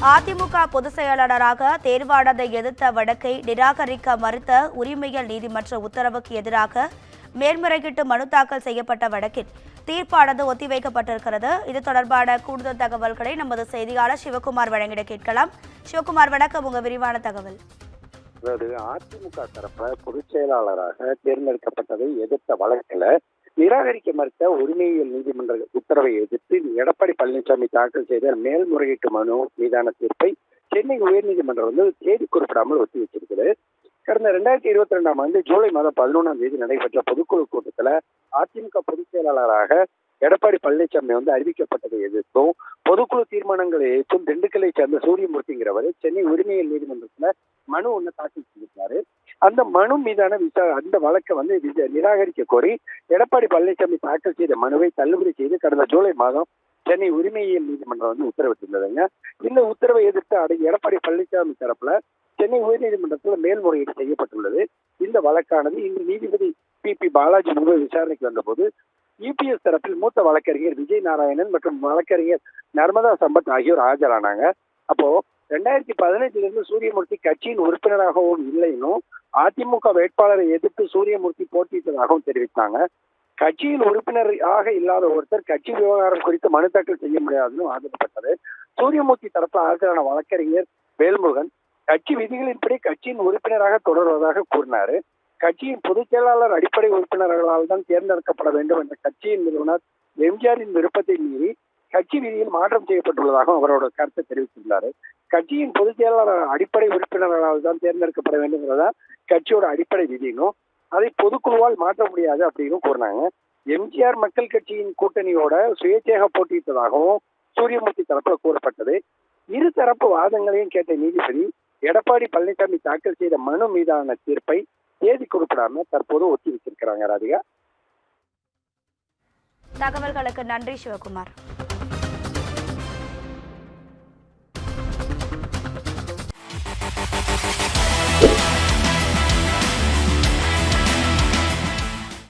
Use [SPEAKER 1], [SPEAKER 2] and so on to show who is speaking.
[SPEAKER 1] அதிமுக பொதுச் செயலாளராக தேர்வானதை எதிர்த்த வழக்கை நிராகரிக்க மறுத்த உரிமையியல் நீதிமன்ற உத்தரவுக்கு எதிராக மேல்முறையீட்டு மனு தாக்கல் செய்யப்பட்ட வழக்கில் தீர்ப்பானது ஒத்திவைக்கப்பட்டிருக்கிறது. இது தொடர்பான கூடுதல் தகவல்களை நமது செய்தியாளர் சிவகுமார் வழங்கிட கேட்கலாம். சிவகுமார், வணக்கம். உங்க விரிவான தகவல்.
[SPEAKER 2] அதிமுக தரப்புல பொதுச் செயலாளராக தேர்ந்தெடுக்கப்பட்டதை எதிர்த்த வழக்கில் நிராகரிக்க மறுத்த உரிமையியல் நீதிமன்ற உத்தரவை எதிர்த்து எடப்பாடி பழனிசாமி தாக்கல் செய்த மேல்முறையீட்டு மனு மீதான தீர்ப்பை சென்னை உயர்நீதிமன்றம் தேதி குறிப்பிடாமல் ஒத்தி வச்சிருக்குது. கடந்த 2022ஆம் ஆண்டு ஜூலை மாதம் 11ஆம் தேதி நடைபெற்ற பொதுக்குழு கூட்டத்தில் அதிமுக பொதுச் செயலாளராக எடப்பாடி பழனிசாமி அறிவிக்கப்பட்டதை எதிர்த்தும் பொதுக்குழு தீர்மானங்களை எதிர்த்தும் திண்டுக்கல்லை சேர்ந்த சூரியமூர்த்திங்கிறவர் சென்னை உரிமையியல் நீதிமன்றத்துல மனு ஒன்று தாக்கல் செய்திருக்காரு. அந்த மனு மீதான அந்த வழக்கை நிராகரிக்க கோரி எடப்பாடி பழனிசாமி தாக்கல் செய்த மனுவை தள்ளுபடி செய்து கடந்த ஜூலை மாதம் சென்னை உரிமையியல் நீதிமன்றம் உத்தரவிட்டிருந்ததுங்க. இந்த உத்தரவை எதிர்த்து எடப்பாடி பழனிசாமி தரப்புல சென்னை உயர்நீதிமன்றத்தில் மேல்முறையீடு செய்யப்பட்டுள்ளது. இந்த வழக்கானது இன்று நீதிபதி பி பாலாஜி முன்பு விசாரணைக்கு வந்தபோது இபிஎஸ் தரப்பில் மூத்த வழக்கறிஞர் விஜய் நாராயணன் மற்றும் வழக்கறிஞர் நர்மதா சம்பத் ஆகியோர் ஆஜரானாங்க. அப்போ 2015 சூரியமூர்த்தி கட்சியின் உறுப்பினராகவும் இல்லைன்னும் அதிமுக வேட்பாளரை எதிர்த்து சூரியமூர்த்தி போட்டியிட்டதாகவும் தெரிவித்தாங்க. கட்சியில் உறுப்பினராக இல்லாத ஒருத்தர் கட்சி விவகாரம் குறித்து மனு தாக்கல் செய்ய முடியாதுன்னு வாதிடப்பட்டது. சூரியமூர்த்தி தரப்பில் ஆஜரான வழக்கறிஞர் வேல்முருகன் கட்சி விதிகளின்படி கட்சியின் உறுப்பினராக தொடர்வதாக கூறினாரு. கட்சியின் பொதுச் செயலாளர் அடிப்படை உறுப்பினர்களால் தான் தேர்ந்தெடுக்கப்பட வேண்டும் என்ற கட்சியின் நிறுவனர் எம்ஜிஆரின் விருப்பத்தை மீறி கட்சி விதியில் மாற்றம் செய்யப்பட்டுள்ளதாக அவரோட கருத்தை தெரிவித்துள்ளாரு. கட்சியின் பொதுச் செயலாளர் அடிப்படை உறுப்பினர்களால் தான் தேர்ந்தெடுக்கப்பட வேண்டும்ங்கிறதா கட்சியோட அடிப்படை விதினும் அதை பொதுக்குழுவால் மாற்ற முடியாது அப்படின்னு கூறினாங்க. எம்ஜிஆர் மக்கள் கட்சியின் கூட்டணியோட சுயேட்சையாக போட்டியிட்டதாகவும் சூரியமூர்த்தி தரப்புல கூறப்பட்டது. இரு தரப்பு வாதங்களையும் கேட்ட நீதிபதி எடப்பாடி பழனிசாமி தாக்கல் செய்த மனு மீதான தீர்ப்பை தேதி குறிப்பிடாம தற்போது ஒத்தி வச்சிருக்கிறாங்க. ராதிகா,
[SPEAKER 1] தகவல்களுக்கு நன்றி சிவகுமார்.